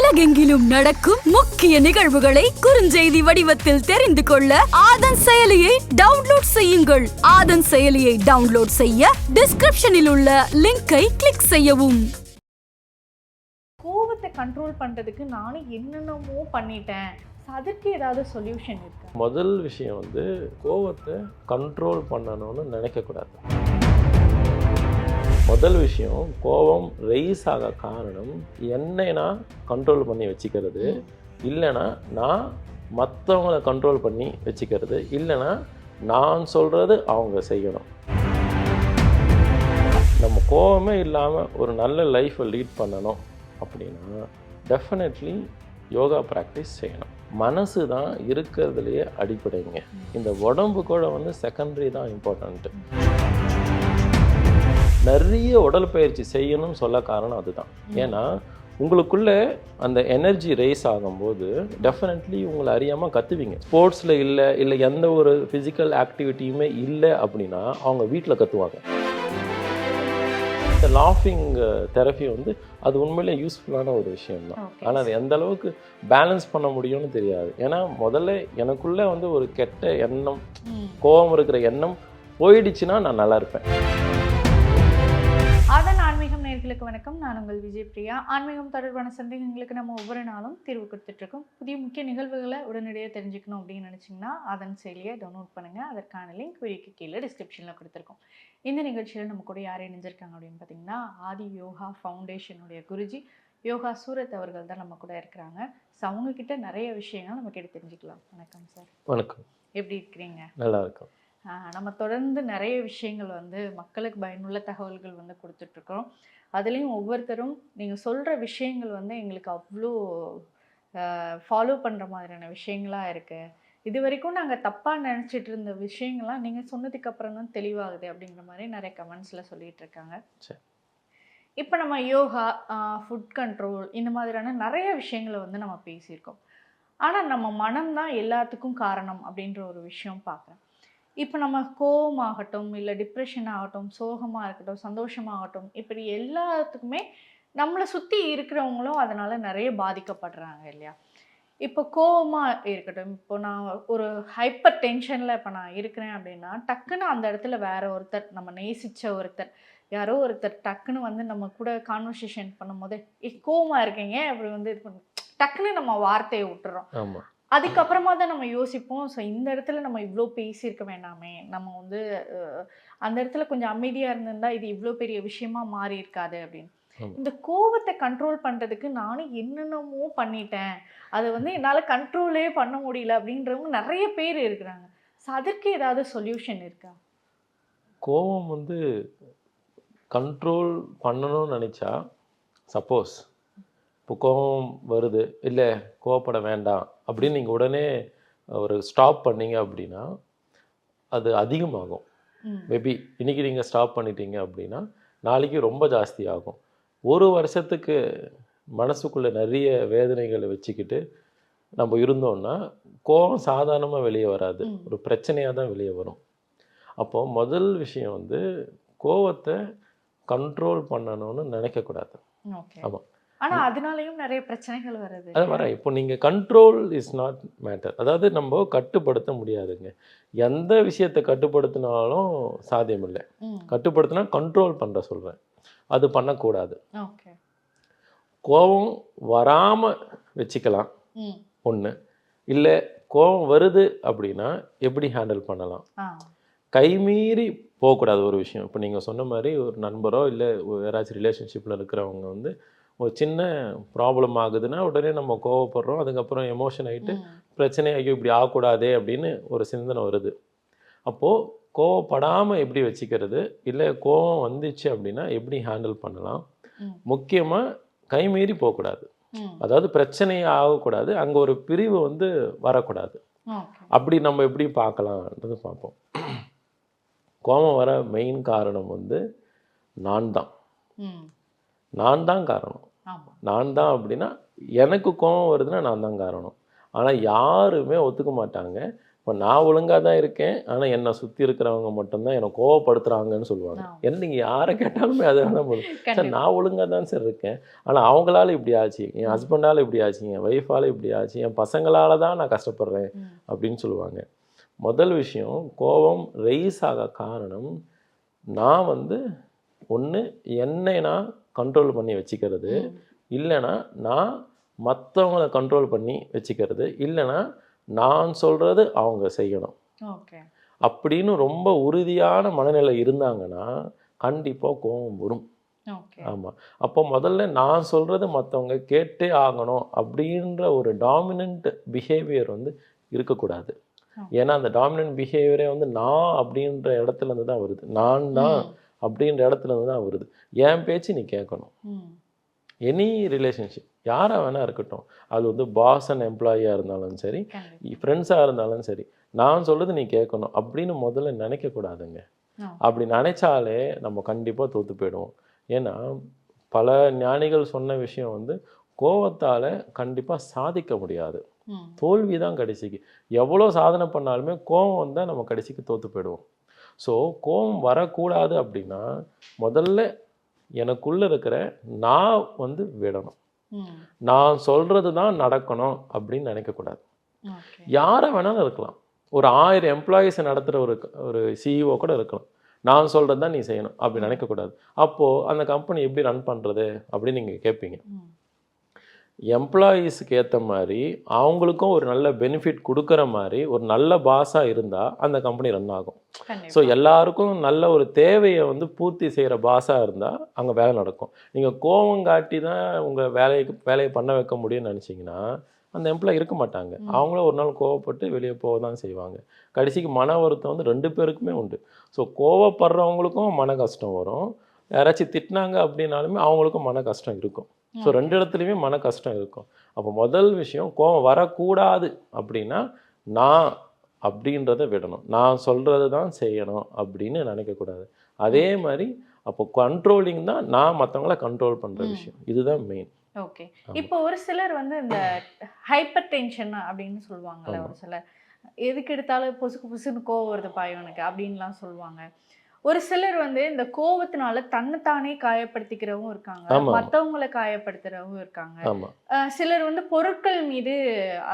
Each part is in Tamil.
உலகெங்கிலும் நடக்கும் முக்கிய நிகழ்வுகளை குறுஞ்செய்தி வடிவத்தில் தெரிந்து கொள்ள ஆதன் செயலியை டவுன்லோட் செய்யுங்கள். ஆதன் செயலியை டவுன்லோட் செய்ய டிஸ்கிரிப்ஷனில் உள்ள லிங்கை கிளிக் செய்யவும். கோவத்தை கண்ட்ரோல் பண்றதுக்கு நானும் என்னென்னமோ பண்ணிட்டேன், அதற்கு ஏதாவது சொல்யூஷன் இருக்கா? முதல் விஷயம் வந்து கோவத்தை கண்ட்ரோல் பண்ணணும்னு நினைக்கக்கூடாது. முதல் விஷயம், கோபம் ரைஸ் ஆக காரணம் என்னை நான் கண்ட்ரோல் பண்ணி வச்சுக்கிறது, இல்லைன்னா நான் மற்றவங்கள கண்ட்ரோல் பண்ணி வச்சுக்கிறது, இல்லைன்னா நான் சொல்கிறது அவங்க செய்யணும். நம்ம கோபமே இல்லாமல் ஒரு நல்ல லைஃப்பை லீட் பண்ணணும் அப்படின்னா டெஃபினெட்லி யோகா ப்ராக்டிஸ் செய்யணும். மனசு தான் இருக்கிறதுலையே அடிப்படைங்க. இந்த உடம்பு கூட வந்து செகண்டரி தான் இம்பார்ட்டண்ட்டு. நிறைய உடல் பயிற்சி செய்யணும்னு சொல்ல காரணம் அதுதான். ஏன்னா உங்களுக்குள்ளே அந்த எனர்ஜி ரைஸ் ஆகும்போது டெஃபினெட்லி உங்களை அறியாமல் கற்றுவீங்க. ஸ்போர்ட்ஸில் இல்லை எந்த ஒரு ஃபிசிக்கல் ஆக்டிவிட்டியுமே இல்லை அப்படின்னா அவங்க வீட்டில் கற்றுவாங்க. இந்த லாஃபிங் தெரப்பி வந்து அது உண்மையிலே யூஸ்ஃபுல்லான ஒரு விஷயம்தான். ஆனால் அது எந்த அளவுக்கு பேலன்ஸ் பண்ண முடியும்னு தெரியாது. ஏன்னா முதல்ல எனக்குள்ளே வந்து ஒரு கெட்ட எண்ணம், கோபம் இருக்கிற எண்ணம் போயிடுச்சுன்னா நான் நல்லா இருப்பேன். ஆதன் ஆன்மீகம் நேயர்களுக்கு வணக்கம். நான் உங்கள் விஜய் பிரியா. ஆன்மீகம் தொடர்பான சந்தேகங்களுக்கு நம்ம ஒவ்வொரு நாளும் தீர்வு கொடுத்துட்ருக்கோம். புதிய முக்கிய நிகழ்வுகளை உடனடியாக தெரிஞ்சுக்கணும் அப்படின்னு நினச்சிங்கன்னா ஆதன் செயலியை டவுன்லோட் பண்ணுங்கள். அதற்கான லிங்க் வீடியோக்கு கீழே டிஸ்கிரிப்ஷனில் கொடுத்துருக்கோம். இந்த நிகழ்ச்சியில் நம்ம கூட யார் இணைஞ்சிருக்காங்க அப்படின்னு பார்த்தீங்கன்னா ஆதி யோகா ஃபவுண்டேஷனுடைய குருஜி யோகா சூரத் அவர்கள் தான் நம்ம கூட இருக்கிறாங்க. ஸோ அவங்கக்கிட்ட நிறைய விஷயங்கள் நம்ம கேட்டு தெரிஞ்சுக்கலாம். வணக்கம் சார். வணக்கம். எப்படி இருக்கிறீங்க? நல்லா இருக்கும். நம்ம தொடர்ந்து நிறைய விஷயங்கள் வந்து மக்களுக்கு பயனுள்ள தகவல்கள் வந்து கொடுத்துட்ருக்குறோம். அதுலேயும் ஒவ்வொருத்தரும் நீங்கள் சொல்கிற விஷயங்கள் வந்து எங்களுக்கு அவ்வளோ ஃபாலோ பண்ணுற மாதிரியான விஷயங்களாக இருக்குது. இது வரைக்கும் நாங்கள் தப்பாக நினச்சிட்டு இருந்த விஷயங்கள்லாம் நீங்கள் சொன்னதுக்கு அப்புறம் தான் தெளிவாகுது அப்படிங்கிற மாதிரி நிறைய கமெண்ட்ஸில் சொல்லிகிட்டு இருக்காங்க. இப்போ நம்ம யோகா, ஃபுட் கண்ட்ரோல், இந்த மாதிரியான நிறைய விஷயங்களை வந்து நம்ம பேசியிருக்கோம். ஆனால் நம்ம மனம்தான் எல்லாத்துக்கும் காரணம் அப்படின்ற ஒரு விஷயம் பார்க்குறேன். இப்போ நம்ம கோவமாகட்டும், இல்லை டிப்ரெஷன் ஆகட்டும், சோகமாக இருக்கட்டும், சந்தோஷமாகட்டும், இப்படி எல்லாத்துக்குமே நம்மளை சுற்றி இருக்கிறவங்களும் அதனால் நிறைய பாதிக்கப்படுறாங்க இல்லையா? இப்போ கோவமாக இருக்கட்டும், இப்போ நான் ஒரு ஹைப்பர் டென்ஷனில் இப்போ நான் இருக்கிறேன் அப்படின்னா டக்குன்னு அந்த இடத்துல வேற ஒருத்தர், நம்ம நேசித்த ஒருத்தர், யாரோ ஒருத்தர் டக்குன்னு வந்து நம்ம கூட கான்வர்சேஷன் பண்ணும்போது கோவமாக இருக்கீங்க அப்படி வந்து இது பண்ண டக்குன்னு நம்ம வார்த்தையை விட்டுறோம். ஆமாம். அதுக்கப்புறமா தான் நம்ம யோசிப்போம், ஸோ இந்த இடத்துல நம்ம இவ்வளோ பேசியிருக்க வேண்டாமே, நம்ம வந்து அந்த இடத்துல கொஞ்சம் அமைதியாக இருந்திருந்தா இது இவ்வளோ பெரிய விஷயமா மாறி இருக்காது அப்படின்னு. இந்த கோவத்தை கண்ட்ரோல் பண்ணுறதுக்கு நானும் என்னென்னமோ பண்ணிட்டேன், அது வந்து என்னால் கண்ட்ரோலே பண்ண முடியல அப்படின்றவங்க நிறைய பேர் இருக்கிறாங்க. ஸோ அதற்கு ஏதாவது சொல்யூஷன் இருக்கா? கோபம் வந்து கண்ட்ரோல் பண்ணணும்னு நினச்சா, சப்போஸ் இப்போ கோபம் வருது, இல்லை கோவப்பட வேண்டாம் அப்படின்னு நீங்கள் உடனே ஒரு ஸ்டாப் பண்ணீங்க அப்படின்னா அது அதிகமாகும். மேபி இன்றைக்கி நீங்கள் ஸ்டாப் பண்ணிட்டீங்க அப்படின்னா நாளைக்கு ரொம்ப ஜாஸ்தி ஆகும். ஒரு வருஷத்துக்கு மனசுக்குள்ளே நிறைய வேதனைகளை வச்சுக்கிட்டு நம்ம இருந்தோம்னா கோபம் சாதாரணமாக வெளியே வராது, ஒரு பிரச்சனையாக தான் வெளியே வரும். அப்போது முதல் விஷயம் வந்து கோவத்தை கண்ட்ரோல் பண்ணணும்னு நினைக்கக்கூடாது. ஆமாம். ஆனால் அதனாலையும் நிறைய பிரச்சனைகள் வருது. அது வர இப்போ நீங்கள் கண்ட்ரோல் இஸ் நாட் மேட்டர். அதாவது நம்ம கட்டுப்படுத்த முடியாதுங்க. எந்த விஷயத்தை கட்டுப்படுத்தினாலும் சாத்தியம் இல்லை. கட்டுப்படுத்தினா கண்ட்ரோல் பண்ணுற சொல்கிறேன், அது பண்ணக்கூடாது. கோபம் வராமல் வச்சுக்கலாம் ஒன்று, இல்லை கோபம் வருது அப்படின்னா எப்படி ஹேண்டில் பண்ணலாம், கைமீறி போகக்கூடாது ஒரு விஷயம். இப்போ நீங்கள் சொன்ன மாதிரி ஒரு நண்பரோ இல்லை யாராச்சும் ரிலேஷன்ஷிப்பில் இருக்கிறவங்க வந்து ஒரு சின்ன ப்ராப்ளம் ஆகுதுன்னா உடனே நம்ம கோவப்படுறோம், அதுக்கப்புறம் எமோஷன் ஆகிட்டு பிரச்சனை ஐயோ இப்படி ஆகக்கூடாதே அப்படின்னு ஒரு சிந்தனை வருது. அப்போது கோவப்படாமல் எப்படி வச்சுக்கிறது, இல்லை கோவம் வந்துச்சு அப்படின்னா எப்படி ஹேண்டில் பண்ணலாம், முக்கியமாக கைமீறி போகக்கூடாது. அதாவது பிரச்சனையே ஆகக்கூடாது, அங்கே ஒரு பிரிவு வந்து வரக்கூடாது. அப்படி நம்ம எப்படி பார்க்கலான்றது பார்ப்போம். கோபம் வர மெயின் காரணம் வந்து நான் தான் காரணம். நான் தான் அப்படின்னா எனக்கு கோபம் வருதுன்னா நான் தான் காரணம். ஆனால் யாருமே ஒத்துக்க மாட்டாங்க இப்போ நான் ஒழுங்காக தான் இருக்கேன், ஆனால் என்னை சுற்றி இருக்கிறவங்க மட்டும்தான் என்னை கோவப்படுத்துகிறாங்கன்னு சொல்லுவாங்க. என்ன நீங்கள் யாரை கேட்டாலுமே அதை தான் போதும், சார் நான் ஒழுங்காக தான் சார் இருக்கேன், ஆனால் அவங்களால இப்படி ஆச்சு, என் ஹஸ்பண்டால் இப்படி ஆச்சு, என் ஒய்ஃபால் இப்படி ஆச்சு, என் பசங்களால தான் நான் கஷ்டப்படுறேன் அப்படின்னு சொல்லுவாங்க. முதல் விஷயம், கோபம் ரைஸ் ஆக காரணம் நான் வந்து ஒன்று என்னை நான் கண்ட்ரோல் பண்ணி வச்சுக்கிறது, இல்லைன்னா நான் மற்றவங்களை கண்ட்ரோல் பண்ணி வச்சுக்கிறது, இல்லைன்னா நான் சொல்கிறது அவங்க செய்யணும் அப்படின்னு ரொம்ப உறுதியான மனநிலை இருந்தாங்கன்னா கண்டிப்பாக கோபம் வரும். ஆமாம், அப்போ முதல்ல நான் சொல்கிறது மற்றவங்க கேட்டே ஆகணும் அப்படின்ற ஒரு டாமினன்ட் பிஹேவியர் வந்து இருக்கக்கூடாது. ஏன்னா அந்த டாமினன்ட் பிஹேவியரே வந்து நான் அப்படின்ற இடத்துல இருந்து தான் வருது, நான் தான் அப்படின்ற இடத்துல இருந்து தான் வருது. என் பேச்சு நீ கேட்கணும். எனி ரிலேஷன்ஷிப் யாராக வேணா இருக்கட்டும், அது வந்து பாஸ் அண்ட் எம்ப்ளாயியாக இருந்தாலும் சரி, ஃப்ரெண்ட்ஸாக இருந்தாலும் சரி, நான் சொல்கிறது நீ கேட்கணும் அப்படின்னு முதல்ல நினைக்கக்கூடாதுங்க. அப்படி நினைச்சாலே நம்ம கண்டிப்பாக தோற்று போயிடுவோம். ஏன்னா பல ஞானிகள் சொன்ன விஷயம் வந்து கோபத்தால் கண்டிப்பாக சாதிக்க முடியாது, தோல்வி தான் கடைசிக்கு. எவ்வளோ சாதனை பண்ணாலுமே கோபம் வந்தால் நம்ம கடைசிக்கு தோற்று போயிடுவோம். ஸோ கோபம் வரக்கூடாது அப்படின்னா முதல்ல எனக்குள்ளே இருக்கிற நான் வந்து விடணும். நான் சொல்கிறது தான் நடக்கணும் அப்படின்னு நினைக்கக்கூடாது. யாரை வேணாலும் இருக்கலாம், ஒரு 1000 எம்ப்ளாயீஸை நடத்துகிற ஒரு சிஇஓ கூட இருக்கலாம், நான் சொல்கிறது தான் நீ செய்யணும் அப்படி நினைக்கக்கூடாது. அப்போது அந்த கம்பெனி எப்படி ரன் பண்ணுறது அப்படின்னு நீங்கள் கேட்பீங்க. எம்ப்ளாயீஸுக்கு ஏற்ற மாதிரி அவங்களுக்கும் ஒரு நல்ல பெனிஃபிட் கொடுக்குற மாதிரி ஒரு நல்ல பாஸாக இருந்தால் அந்த கம்பெனி ரன் ஆகும். ஸோ எல்லாருக்கும் நல்ல ஒரு தேவையை வந்து பூர்த்தி செய்கிற பாஸாக இருந்தால் அங்கே வேலை நடக்கும். நீங்கள் கோபம் காட்டி தான் உங்கள் வேலையை பண்ண வைக்க முடியும்னு நினச்சிங்கன்னா அந்த எம்ப்ளாயி இருக்க மாட்டாங்க. அவங்களும் ஒரு நாள் கோவப்பட்டு வெளியே போக தான் செய்வாங்க. கடைசிக்கு மன வருத்தம் வந்து 2 பேருக்குமே உண்டு. ஸோ கோவப்படுறவங்களுக்கும் மன கஷ்டம் வரும், யாராச்சும் திட்டினாங்க அப்படின்னாலுமே அவங்களுக்கும் மன கஷ்டம் இருக்கும். ஸோ 2 இடத்துலையுமே மன கஷ்டம் இருக்கும். அப்போ முதல் விஷயம், கோபம் வரக்கூடாது அப்படின்னா நான் அப்படின்றத விடணும், நான் சொல்கிறது தான் செய்யணும் அப்படின்னு நினைக்கக்கூடாது. அதே மாதிரி அப்போ கண்ட்ரோலிங் தான் நான் மற்றவங்கள கண்ட்ரோல் பண்ணுற விஷயம், இதுதான் மெயின். ஓகே, இப்போ ஒரு சிலர் வந்து இந்த ஹைப்பர் டென்ஷன் அப்படின்னு சொல்லுவாங்கல்ல, ஒரு சிலர் எதுக்கு எடுத்தாலும் புசுன்னு கோவம் வருது பாயவனுக்கு அப்படின்லாம் சொல்லுவாங்க. ஒரு சிலர் வந்து இந்த கோவத்தினால தன்னைத்தானே காயப்படுத்திக்கிறவும் இருக்காங்க, மற்றவங்களை காயப்படுத்துறவும் இருக்காங்க. சிலர் வந்து பொருட்கள் மீது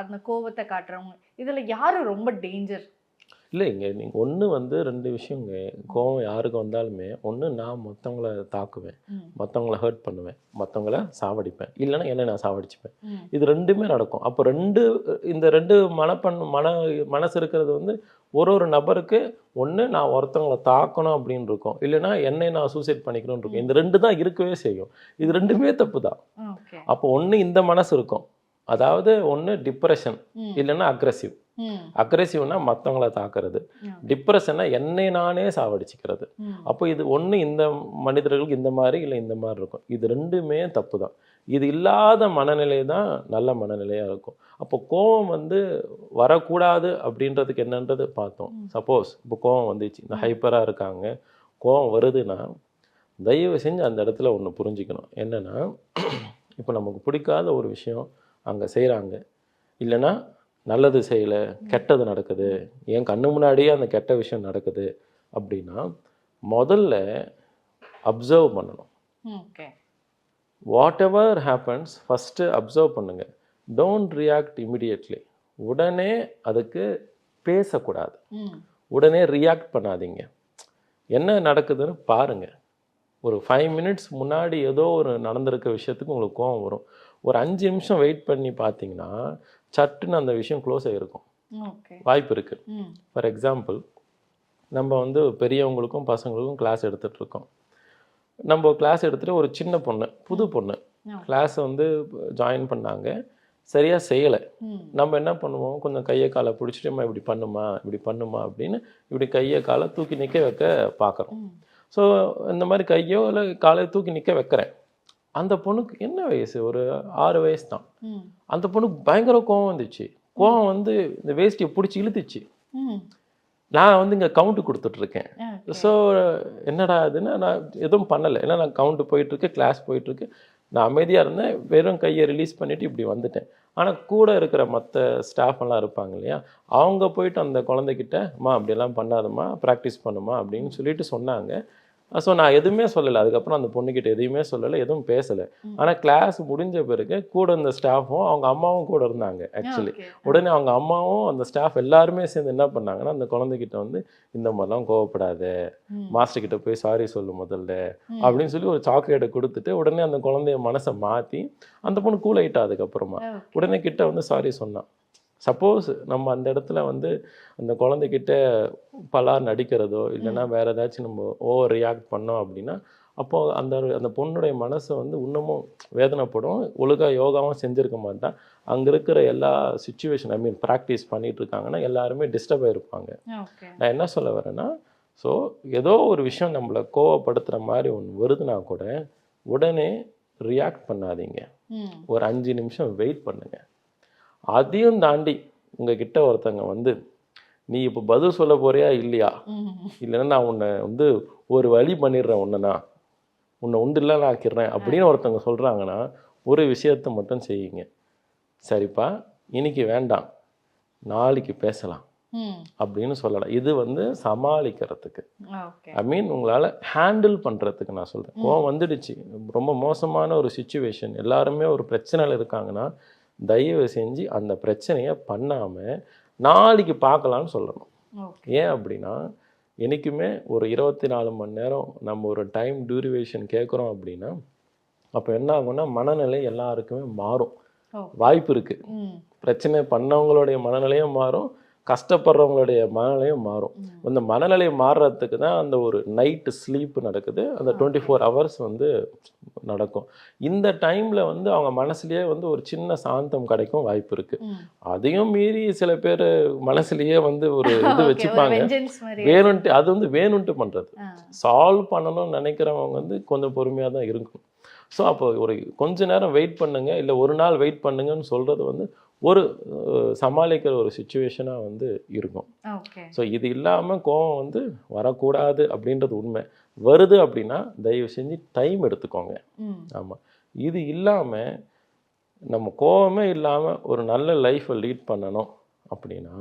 அந்த கோவத்தை காட்டுறவங்க. இதுல யாரு ரொம்ப டேஞ்சர்? இல்லை, இங்கே நீங்கள் ஒன்று வந்து 2 விஷயங்க. கோவம் யாருக்கு வந்தாலுமே ஒன்று நான் மற்றவங்கள தாக்குவேன், மற்றவங்கள ஹர்ட் பண்ணுவேன், மற்றவங்கள சாவடிப்பேன், இல்லைன்னா என்ன நான் சாவடிச்சுப்பேன். இது 2மே நடக்கும். அப்போ இந்த 2 மனசு இருக்கிறது வந்து ஒரு நபருக்கு ஒன்று நான் ஒருத்தவங்களை தாக்கணும் அப்படின்னு இருக்கும், இல்லைன்னா என்னை நான் சூசைட் பண்ணிக்கணும்னு இருக்கும். இந்த 2 தான் இருக்கவே செய்யும். இது 2மே தப்பு தான். அப்போ ஒன்று இந்த மனசு இருக்கும், அதாவது ஒன்று டிப்ரெஷன், இல்லைன்னா அக்ரெசிவ். அக்ரெசிவ்னா மற்றவங்கள தாக்குறது, டிப்ரெஷன்னா என்னை நானே சாவடிச்சுக்கிறது. அப்போ இது ஒன்று இந்த மனிதர்களுக்கு இந்த மாதிரி இல்லை இந்த மாதிரி இருக்கும். இது 2மே தப்பு தான். இது இல்லாத மனநிலை தான் நல்ல மனநிலையாக இருக்கும். அப்போ கோபம் வந்து வரக்கூடாது அப்படின்றதுக்கு என்னன்றது பார்த்தோம். சப்போஸ் இப்போ கோபம் வந்துச்சு, இந்த ஹைப்பராக இருக்காங்க, கோபம் வருதுன்னா தயவு செஞ்சு அந்த இடத்துல ஒன்று புரிஞ்சுக்கணும். என்னென்னா, இப்போ நமக்கு பிடிக்காத ஒரு விஷயம் அங்கே செய்கிறாங்க, இல்லைன்னா நல்லது செய்யலை, கெட்டது நடக்குது, என் கண்ணு முன்னாடியே அந்த கெட்ட விஷயம் நடக்குது அப்படின்னா முதல்ல அப்சர்வ் பண்ணணும். Whatever happens first observe பண்ணுங்க. Don't react immediately. உடனே அதுக்கு பேசக்கூடாது, உடனே ரியாக்ட் பண்ணாதீங்க. என்ன நடக்குதுன்னு பாருங்கள். ஒரு 5 மினிட்ஸ் முன்னாடி ஏதோ ஒரு நடந்திருக்க விஷயத்துக்கு உங்களுக்கு கோவம் வரும். ஒரு 5 நிமிஷம் வெயிட் பண்ணி பார்த்தீங்கன்னா சட்டுன்னு அந்த விஷயம் க்ளோஸ் ஆகிருக்கும், வாய்ப்பு இருக்குது. ஃபார் எக்ஸாம்பிள், நம்ம வந்து பெரியவங்களுக்கும் பசங்களுக்கும் கிளாஸ் எடுத்துகிட்ருக்கோம். நம்ம கிளாஸ் எடுத்துகிட்டு ஒரு சின்ன பொண்ணு, புது பொண்ணு கிளாஸை வந்து ஜாயின் பண்ணாங்க, சரியாக செய்யலை. நம்ம என்ன பண்ணுவோம், கொஞ்சம் கையை காலை பிடிச்சிட்டு இப்படி பண்ணுமா அப்படின்னு இப்படி கையை காலை தூக்கி நிற்க வைக்க பார்க்குறோம். ஸோ இந்த மாதிரி கையோ இல்லை காலையை தூக்கி நிற்க வைக்கிறேன். அந்த பொண்ணுக்கு என்ன வயசு, ஒரு 6 வயசு தான். அந்த பொண்ணுக்கு பயங்கர கோவம் வந்துச்சு. கோவம் வந்து இந்த வேஷ்டியை பிடிச்சி இழுத்துச்சு. நான் வந்து இங்கே கவுண்ட்டு கொடுத்துட்ருக்கேன். ஸோ என்னடா அதுன்னா நான் எதுவும் பண்ணலை, ஏன்னா நான் கவுண்ட்டு போயிட்டுருக்கு, கிளாஸ் போயிட்டுருக்கு. நான் அமைதியாக இருந்தேன், வெறும் கையை ரிலீஸ் பண்ணிவிட்டு இப்படி வந்துட்டேன். ஆனால் கூட இருக்கிற மற்ற ஸ்டாஃப் எல்லாம் இருப்பாங்க இல்லையா, அவங்க போயிட்டு அந்த குழந்தைகிட்ட அம்மா அப்படியெல்லாம் பண்ணாதம்மா, ப்ராக்டிஸ் பண்ணுமா அப்படின்னு சொல்லிட்டு சொன்னாங்க. ஸோ நான் எதுவுமே சொல்லலை. அதுக்கப்புறம் அந்த பொண்ணுக்கிட்ட எதையுமே சொல்லலை, எதுவும் பேசலை. ஆனால் கிளாஸ் முடிஞ்ச பிறகு கூட இருந்த ஸ்டாஃபும் அவங்க அம்மாவும் கூட இருந்தாங்க ஆக்சுவலி. உடனே அவங்க அம்மாவும் அந்த ஸ்டாஃப் எல்லாருமே சேர்ந்து என்ன பண்ணாங்கன்னா, அந்த குழந்தைகிட்ட வந்து இந்த மாதிரிலாம் கோவப்படாத, மாஸ்டர் கிட்ட போய் சாரி சொல்லு முதல்ல அப்படின்னு சொல்லி ஒரு சாக்லேட்டை கொடுத்துட்டு உடனே அந்த குழந்தைய மனசை மாற்றி அந்த பொண்ணு கூல் ஆயிட்டா. அதுக்கப்புறமா உடனே கிட்ட வந்து சாரி சொன்னான். சப்போஸ் நம்ம அந்த இடத்துல வந்து அந்த குழந்தைகிட்ட பலார் நடிக்கிறதோ இல்லைன்னா வேற ஏதாச்சும் நம்ம ஓவர் ரியாக்ட் பண்ணோம் அப்படின்னா, அப்போது அந்த பொண்ணுடைய மனசை வந்து இன்னமும் வேதனைப்படும். ஒழுங்கா யோகாவும் செஞ்சுருக்க மாட்டான். அங்கே இருக்கிற எல்லா சுச்சுவேஷன் ப்ராக்டிஸ் பண்ணிட்டு இருக்காங்கன்னா எல்லாருமே டிஸ்டர்ப் ஆகிருப்பாங்க. நான் என்ன சொல்ல வரேன்னா, ஸோ ஏதோ ஒரு விஷயம் நம்மளை கோவப்படுத்துகிற மாதிரி ஒன்று வருதுன்னா கூட உடனே ரியாக்ட் பண்ணாதீங்க. ஒரு 5 நிமிஷம் வெயிட் பண்ணுங்க. அதையும் தாண்டி உங்ககிட்ட ஒருத்தங்க வந்து நீ இப்போ பதில் சொல்ல போறியா இல்லையா, இல்லைன்னா நான் உன்னை வந்து ஒரு வழி பண்ணிடுறேன், உன்னை இல்லைன்னு ஆக்கிடுறேன் அப்படின்னு ஒருத்தவங்க சொல்கிறாங்கன்னா ஒரு விஷயத்த மட்டும் செய்யுங்க. சரிப்பா இன்னைக்கு வேண்டாம், நாளைக்கு பேசலாம் அப்படின்னு சொல்லலாம். இது வந்து சமாளிக்கிறதுக்கு, உங்களால் ஹேண்டில் பண்ணுறதுக்கு நான் சொல்கிறேன். கோவம் வந்துடுச்சு, ரொம்ப மோசமான ஒரு சுச்சுவேஷன், எல்லாருமே ஒரு பிரச்சனையில் இருக்காங்கன்னா தயவு செஞ்சு அந்த பிரச்சனையை பண்ணாமல் நாளைக்கு பார்க்கலான்னு சொல்லணும். ஏன் அப்படின்னா, என்றைக்குமே ஒரு 24 மணி நேரம் நம்ம ஒரு டைம் டியூரேஷன் கேட்குறோம் அப்படின்னா அப்போ என்ன ஆகும்னா மனநிலை எல்லாருக்குமே மாறும், வாய்ப்பு இருக்குது. பிரச்சனை பண்ணவங்களுடைய மனநிலையும் மாறும், கஷ்டப்படுறவங்களுடைய மனநிலையும் மாறும். அந்த மனநிலை மாறுறதுக்கு தான் அந்த ஒரு நைட்டு ஸ்லீப் நடக்குது, அந்த 24 hours வந்து நடக்கும். இந்த டைமில் வந்து அவங்க மனசுலேயே வந்து ஒரு சின்ன சாந்தம் கிடைக்கும் வாய்ப்பு இருக்குது. அதையும் மீறி சில பேர் மனசுலேயே வந்து ஒரு இது வச்சுப்பாங்க, வேணும்ட்டு. அது வந்து வேணும்ட்டு பண்ணுறது. சால்வ் பண்ணணும்னு நினைக்கிறவங்க வந்து கொஞ்சம் பொறுமையாக தான் இருக்கும். ஸோ அப்போ ஒரு கொஞ்ச நேரம் வெயிட் பண்ணுங்க, இல்லை ஒரு நாள் வெயிட் பண்ணுங்கன்னு சொல்கிறது வந்து ஒரு சமாளிக்கிற ஒரு சுச்சுவேஷனாக வந்து இருக்கும். ஸோ இது இல்லாமல் கோவம் வந்து வரக்கூடாது அப்படின்றது உண்மை. வருது அப்படின்னா தயவு செஞ்சு டைம் எடுத்துக்கோங்க. ஆமாம், இது இல்லாமல் நம்ம கோவமே இல்லாமல் ஒரு நல்ல லைஃப்பை லீட் பண்ணணும் அப்படின்னா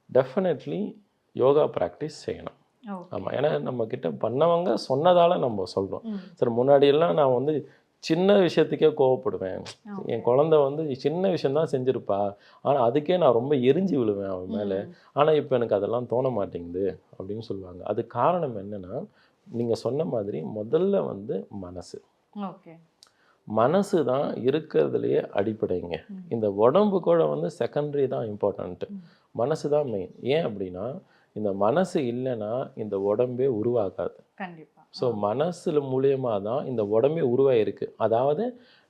டெஃபினெட்லி யோகா ப்ராக்டிஸ் செய்யணும். ஆமாம், ஏன்னா நம்மக்கிட்ட பண்ணவங்க சொன்னதால் நம்ம சொல்கிறோம். சரி, முன்னாடியெல்லாம் நான் வந்து சின்ன விஷயத்துக்கே கோவப்படுவேன். என் குழந்தை வந்து சின்ன விஷயந்தான் செஞ்சுருப்பா, ஆனால் அதுக்கே நான் ரொம்ப எரிஞ்சு விழுவேன் அவன் மேலே. ஆனால் இப்போ எனக்கு அதெல்லாம் தோண மாட்டேங்குது அப்படின்னு சொல்லுவாங்க. அது காரணம் என்னென்னா, நீங்கள் சொன்ன மாதிரி முதல்ல வந்து மனசு தான் இருக்கிறதுலையே அடிப்படைங்க. இந்த உடம்பு கூட வந்து செகண்டரி தான் இம்பார்ட்டண்ட்டு, மனசு தான் மெயின். ஏன் அப்படின்னா, இந்த மனசு இல்லைன்னா இந்த உடம்பே உருவாகாது. ஸோ மனசுல மூலியமாக தான் இந்த உடம்பே உருவாயிருக்கு. அதாவது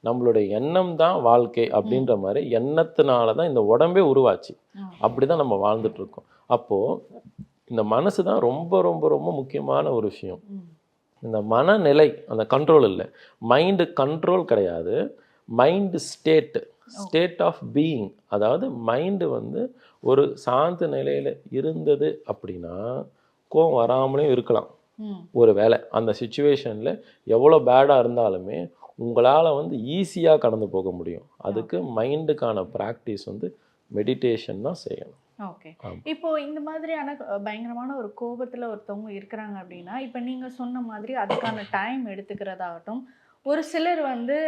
நம்மளுடைய எண்ணம் தான் வாழ்க்கை அப்படின்ற மாதிரி எண்ணத்தினால தான் இந்த உடம்பே உருவாச்சு. அப்படி தான் நம்ம வாழ்ந்துட்டு இருக்கோம். அப்போது இந்த மனசு தான் ரொம்ப ரொம்ப ரொம்ப முக்கியமான ஒரு விஷயம். இந்த மனநிலை, அந்த கண்ட்ரோல் இல்லை, மைண்டு கண்ட்ரோல் கிடையாது, மைண்டு ஸ்டேட் ஆஃப் பீயிங். அதாவது மைண்டு வந்து ஒரு சாந்த நிலையில் இருந்தது அப்படின்னா கோவம் வராமலே இருக்கலாம். ஒரு வேளை அந்த சுச்சுவேஷனில் எவ்வளோ பேடாக இருந்தாலுமே உங்களால் வந்து ஈஸியாக கடந்து போக முடியும். அதுக்கு மைண்டுக்கான ப்ராக்டிஸ் வந்து மெடிடேஷன் தான் செய்யணும். ஓகே, இப்போ இந்த மாதிரியான பயங்கரமான ஒரு கோபத்தில் ஒருத்தவங்க இருக்கிறாங்க அப்படின்னா, இப்போ நீங்கள் சொன்ன மாதிரி அதுக்கான டைம் எடுத்துக்கிறதாகட்டும், ஒரு சிலர் வந்து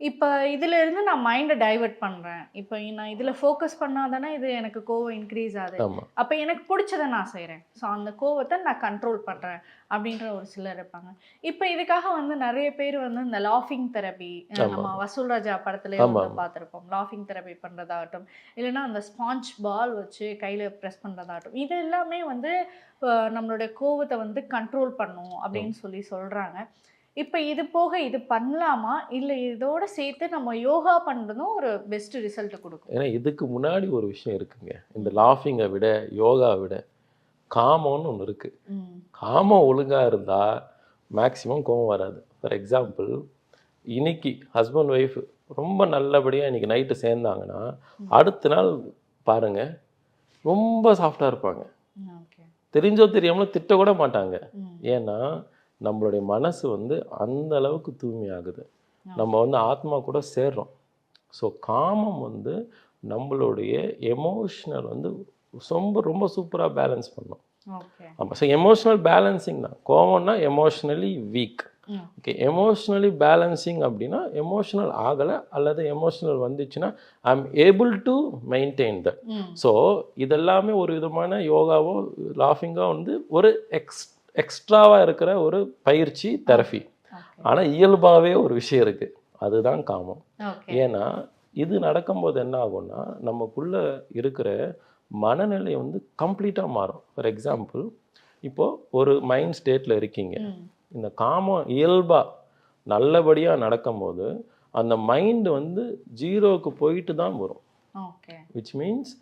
இப்போ இதில் இருந்து நான் மைண்டை டைவெர்ட் பண்ணுறேன், இப்போ நான் இதில் ஃபோக்கஸ் பண்ணாதானே இது எனக்கு கோவம் இன்க்ரீஸ் ஆகுது, அப்போ எனக்கு பிடிச்சதை நான் செய்கிறேன், ஸோ அந்த கோவத்தை நான் கண்ட்ரோல் பண்ணுறேன் அப்படின்ற ஒரு சிலர் இருப்பாங்க. இப்போ இதுக்காக வந்து நிறைய பேர் வந்து இந்த லாஃபிங் தெரப்பி, நம்ம வசூல் ராஜா படத்துலேயே வந்து பார்த்துருப்போம், லாஃபிங் தெரப்பி பண்ணுறதாகட்டும், இல்லைன்னா அந்த ஸ்பாஞ்ச் பால் வச்சு கையில் ப்ரெஸ் பண்ணுறதாகட்டும், இது எல்லாமே வந்து நம்மளுடைய கோவத்தை வந்து கண்ட்ரோல் பண்ணும் அப்படின்னு சொல்கிறாங்க. இப்போ இது போக இது பண்ணலாமா, இல்லை இதோட சேர்த்து நம்ம யோகா பண்ணுறதும் ஒரு பெஸ்ட் ரிசல்ட் கொடுக்கும்? ஏன்னா இதுக்கு முன்னாடி ஒரு விஷயம் இருக்குங்க, இந்த லாஃபிங்கை விட யோகாவை விட காமம்னு ஒன்று இருக்குது. காமம் ஒழுங்காக இருந்தால் மேக்ஸிமம் கோவம் வராது. ஃபார் எக்ஸாம்பிள், இன்னைக்கு ஹஸ்பண்ட் ஒய்ஃப் ரொம்ப நல்லபடியாக இன்றைக்கி நைட்டு சேர்ந்தாங்கன்னா அடுத்த நாள் பாருங்கள் ரொம்ப சாஃப்டாக இருப்பாங்க. தெரிஞ்சோ தெரியாமலும் திட்ட கூட மாட்டாங்க. ஏன்னா நம்மளுடைய மனசு வந்து அந்த அளவுக்கு தூய்மையாகுது. நம்ம வந்து ஆத்மா கூட சேர்றோம். ஸோ காமம் வந்து நம்மளுடைய எமோஷனல் வந்து ரொம்ப சூப்பராக பேலன்ஸ் பண்ணும். ஆமாம். ஸோ எமோஷ்னல் பேலன்சிங் தான். கோவம்னா emotionally weak. Okay, emotionally balancing அப்படின்னா எமோஷ்னல் ஆகலை அல்லது எமோஷ்னல் வந்துச்சுன்னா I am able to maintain that. So இதெல்லாமே ஒரு விதமான யோகாவோ லாஃபிங்கோ வந்து ஒரு எக்ஸ்ட்ராவாக இருக்கிற ஒரு பயிற்சி, தெரபி. ஆனால் இயல்பாகவே ஒரு விஷயம் இருக்குது, அதுதான் காமம். ஏன்னா இது நடக்கும்போது என்ன ஆகும்னா நமக்குள்ளே இருக்கிற மனநிலை வந்து கம்ப்ளீட்டாக மாறும். ஃபார் எக்ஸாம்பிள், இப்போது ஒரு மைண்ட் ஸ்டேட்டில் இருக்கீங்க, இந்த காமம் இயல்பாக நல்லபடியாக நடக்கும்போது அந்த மைண்டு வந்து 0க்கு போயிட்டு தான் வரும். விச் மீன்ஸ்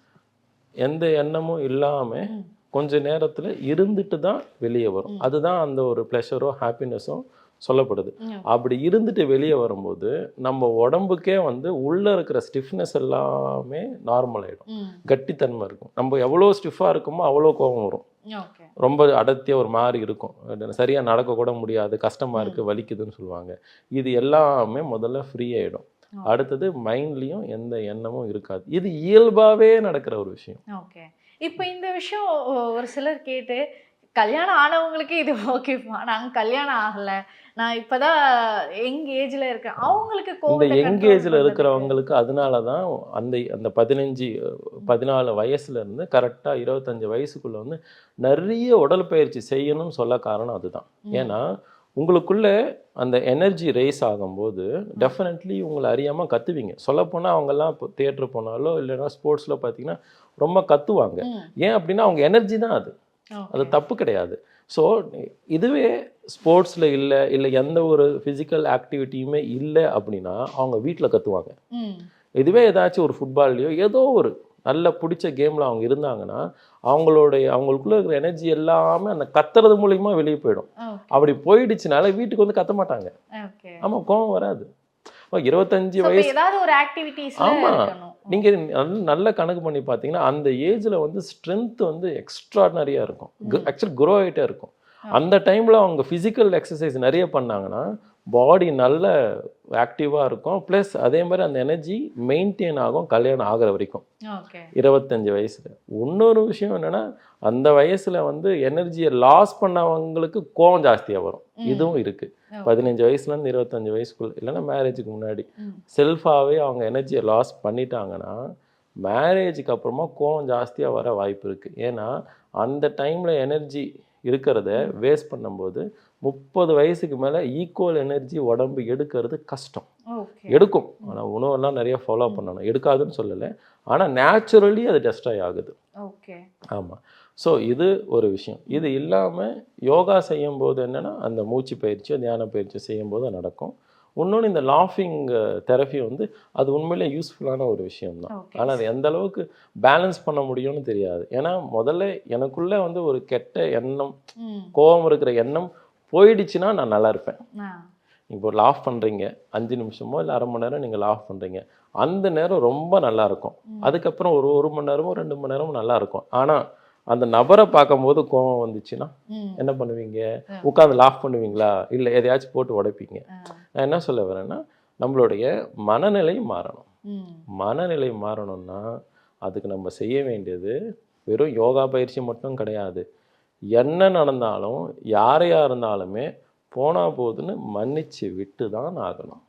எந்த எண்ணமும் இல்லாமல் கொஞ்ச நேரத்தில் இருந்துட்டு தான் வெளியே வரும். அதுதான் அந்த ஒரு ப்ளஷரோ ஹாப்பினஸோ சொல்லப்படுது. அப்படி இருந்துட்டு வெளியே வரும்போது நம்ம உடம்புக்கே வந்து உள்ளே இருக்கிற ஸ்டிஃப்னஸ் எல்லாமே நார்மல் ஆகிடும், கட்டித்தன்மை இருக்கும். நம்ம எவ்வளோ ஸ்டிஃபாக இருக்குமோ அவ்வளோ கோபம் வரும், ரொம்ப அடர்த்தியாக ஒரு மாதிரி இருக்கும், சரியாக நடக்கக்கூட முடியாது, கஷ்டமாக இருக்குது, வலிக்குதுன்னு சொல்லுவாங்க. இது எல்லாமே முதல்ல ஃப்ரீ ஆகிடும். அடுத்தது மைண்ட்லேயும் எந்த எண்ணமும் இருக்காது. இது இயல்பாகவே நடக்கிற ஒரு விஷயம். ஓகே, இப்போ இந்த விஷயம் ஒரு சிலர் கேட்டு, கல்யாணம் ஆனவங்களுக்கு இது ஓகேப்பா, நாங்கள் கல்யாணம் ஆகலை, நான் இப்போதான் யங் ஏஜில் இருக்கேன், அவங்களுக்கு இந்த யங் ஏஜில் இருக்கிறவங்களுக்கு அதனால தான் அந்த 15-14 வயசுலேருந்து கரெக்டாக 25 வயசுக்குள்ளே வந்து நிறைய உடற்பயிற்சி செய்யணும்னு சொல்ல காரணம் அதுதான். ஏன்னா உங்களுக்குள்ளே அந்த எனர்ஜி ரைஸ் ஆகும்போது டெஃபினெட்லி உங்களை அறியாமல் கத்துவீங்க. சொல்லப்போனால் அவங்கெல்லாம் இப்போ தியேட்டர் போனாலோ இல்லைன்னா ஸ்போர்ட்ஸில் பார்த்தீங்கன்னா ரொம்ப கத்துவாங்க. ஏன் அப்படின்னா அவங்க எனர்ஜி தான் அது, அது தப்பு கிடையாது. ஸோ இதுவே ஸ்போர்ட்ஸில் இல்லை எந்த ஒரு ஃபிசிக்கல் ஆக்டிவிட்டியுமே இல்லை அப்படின்னா அவங்க வீட்டில் கற்றுவாங்க. இதுவே ஏதாச்சும் ஒரு ஃபுட்பால்லையோ ஏதோ ஒரு நல்ல பிடிச்ச கேமில் அவங்க இருந்தாங்கன்னா அவங்களுக்குள்ள இருக்கிற எனர்ஜி எல்லாமே அந்த கத்துறது மூலியமாக வெளியே போயிடும். அப்படி போயிடுச்சுனால வீட்டுக்கு வந்து கத்த மாட்டாங்க. ஆமாம், கோபம் வராது. 25 வயசு. ஆமாம், நீங்கள் நல்ல கணக்கு பண்ணி பார்த்தீங்கன்னா அந்த ஏஜில் வந்து ஸ்ட்ரென்த் வந்து எக்ஸ்ட்ராடினரியாக இருக்கும், ஆக்சுவலி க்ரோ ஆகிட்டே இருக்கும். அந்த டைமில் அவங்க ஃபிசிக்கல் எக்ஸசைஸ் நிறைய பண்ணாங்கன்னா பாடி நல்ல ஆக்டிவாக இருக்கும். ப்ளஸ் அதே மாதிரி அந்த எனர்ஜி மெயின்டைன் ஆகும் கல்யாணம் ஆகிற வரைக்கும் 25 வயசில். இன்னொரு விஷயம் என்னென்னா அந்த வயசில் வந்து எனர்ஜியை லாஸ் பண்ணவங்களுக்கு கோவம் ஜாஸ்தியாக வரும். இதுவும் இருக்குது. 15 வயசுலேருந்து 25 வயசுக்குள்ள இல்லைன்னா மேரேஜுக்கு முன்னாடி செல்ஃபாகவே அவங்க எனர்ஜியை லாஸ் பண்ணிட்டாங்கன்னா மேரேஜுக்கு அப்புறமா கோவம் ஜாஸ்தியாக வர வாய்ப்பு இருக்குது. ஏன்னா அந்த டைமில் எனர்ஜி இருக்கிறத வேஸ்ட் பண்ணும்போது 30 வயசுக்கு மேலே ஈக்குவல் எனர்ஜி உடம்பு எடுக்கிறது கஷ்டம். எடுக்கும், ஆனால் உணவெல்லாம் நிறைய ஃபாலோ பண்ணணும், எடுக்காதுன்னு சொல்லலை, ஆனால் நேச்சுரலி அது டெஸ்ட்ராய் ஆகுது. ஆமாம். ஸோ இது ஒரு விஷயம். இது இல்லாமல் யோகா செய்யும்போது என்னென்னா அந்த மூச்சு பயிற்சியோ தியான பயிற்சியோ செய்யும்போது நடக்கும். இன்னொன்று இந்த லாஃபிங் தெரப்பி வந்து அது உண்மையிலே யூஸ்ஃபுல்லான ஒரு விஷயம்தான். ஆனால் அது எந்த அளவுக்கு பேலன்ஸ் பண்ண முடியும்னு தெரியாது. ஏன்னா முதல்ல எனக்குள்ளே வந்து ஒரு கெட்ட எண்ணம், கோபம் இருக்கிற எண்ணம் போயிடுச்சுன்னா நான் நல்லா இருப்பேன். இப்போ லாஃப் பண்ணுறீங்க 5 நிமிஷமோ இல்லை அரை மணி நேரம் நீங்கள் லாஃப் பண்ணுறீங்க, அந்த நேரம் ரொம்ப நல்லா இருக்கும். அதுக்கப்புறம் ஒரு மணி நேரமோ 2 மணி நேரமோ நல்லா இருக்கும். ஆனால் அந்த நபரை பார்க்கும்போது கோபம் வந்துச்சுன்னா என்ன பண்ணுவீங்க? உட்காந்து லாஃப் பண்ணுவீங்களா? இல்லை எதையாச்சும் போட்டு உடைப்பீங்க. நான் என்ன சொல்ல வரேன்னா நம்மளுடைய மனநிலை மாறணும். மனநிலை மாறணும்னா அதுக்கு நம்ம செய்ய வேண்டியது வெறும் யோகா பயிற்சி மட்டும் கிடையாது. என்ன நடந்தாலும் யாரையா இருந்தாலுமே போனா போதுன்னு மன்னிச்சு விட்டு தான் ஆகணும்.